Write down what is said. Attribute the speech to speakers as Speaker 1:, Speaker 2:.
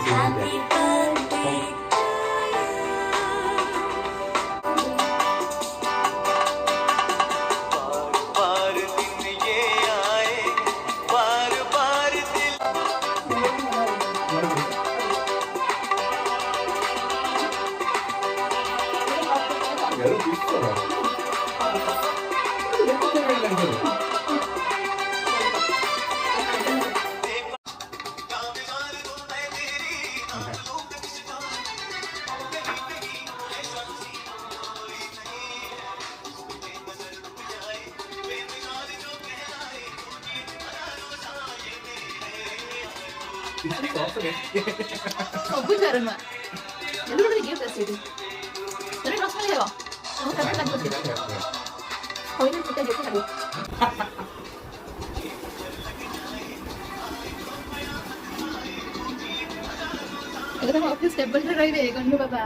Speaker 1: Happy birthday to you.
Speaker 2: बार दिन ये आए, बार बार दिल कामयार तो मैं तेरी आंखों पे किसका कहीं कहीं ऐसा कोई नहीं है बेनजर रुक जाए बेमिसाल जो कहलाए भरोसा ये
Speaker 3: ସବୁ ଚାରଣ ଏବେ ଗୋଟେ ଗିଫ୍ଟ ଆସିଛି ତୋର ପ୍ରଶ୍ନ ହେବ ତମ କେମିତି ଲାଗୁଛି କହିଲେ ସେଟା ଗିଫ୍ଟ ଲାଗୁ ଏବେ ତମ ଅଫିସ ଟେବଲରେ ରହିବେ ଗଣ୍ଡୁ ବାବା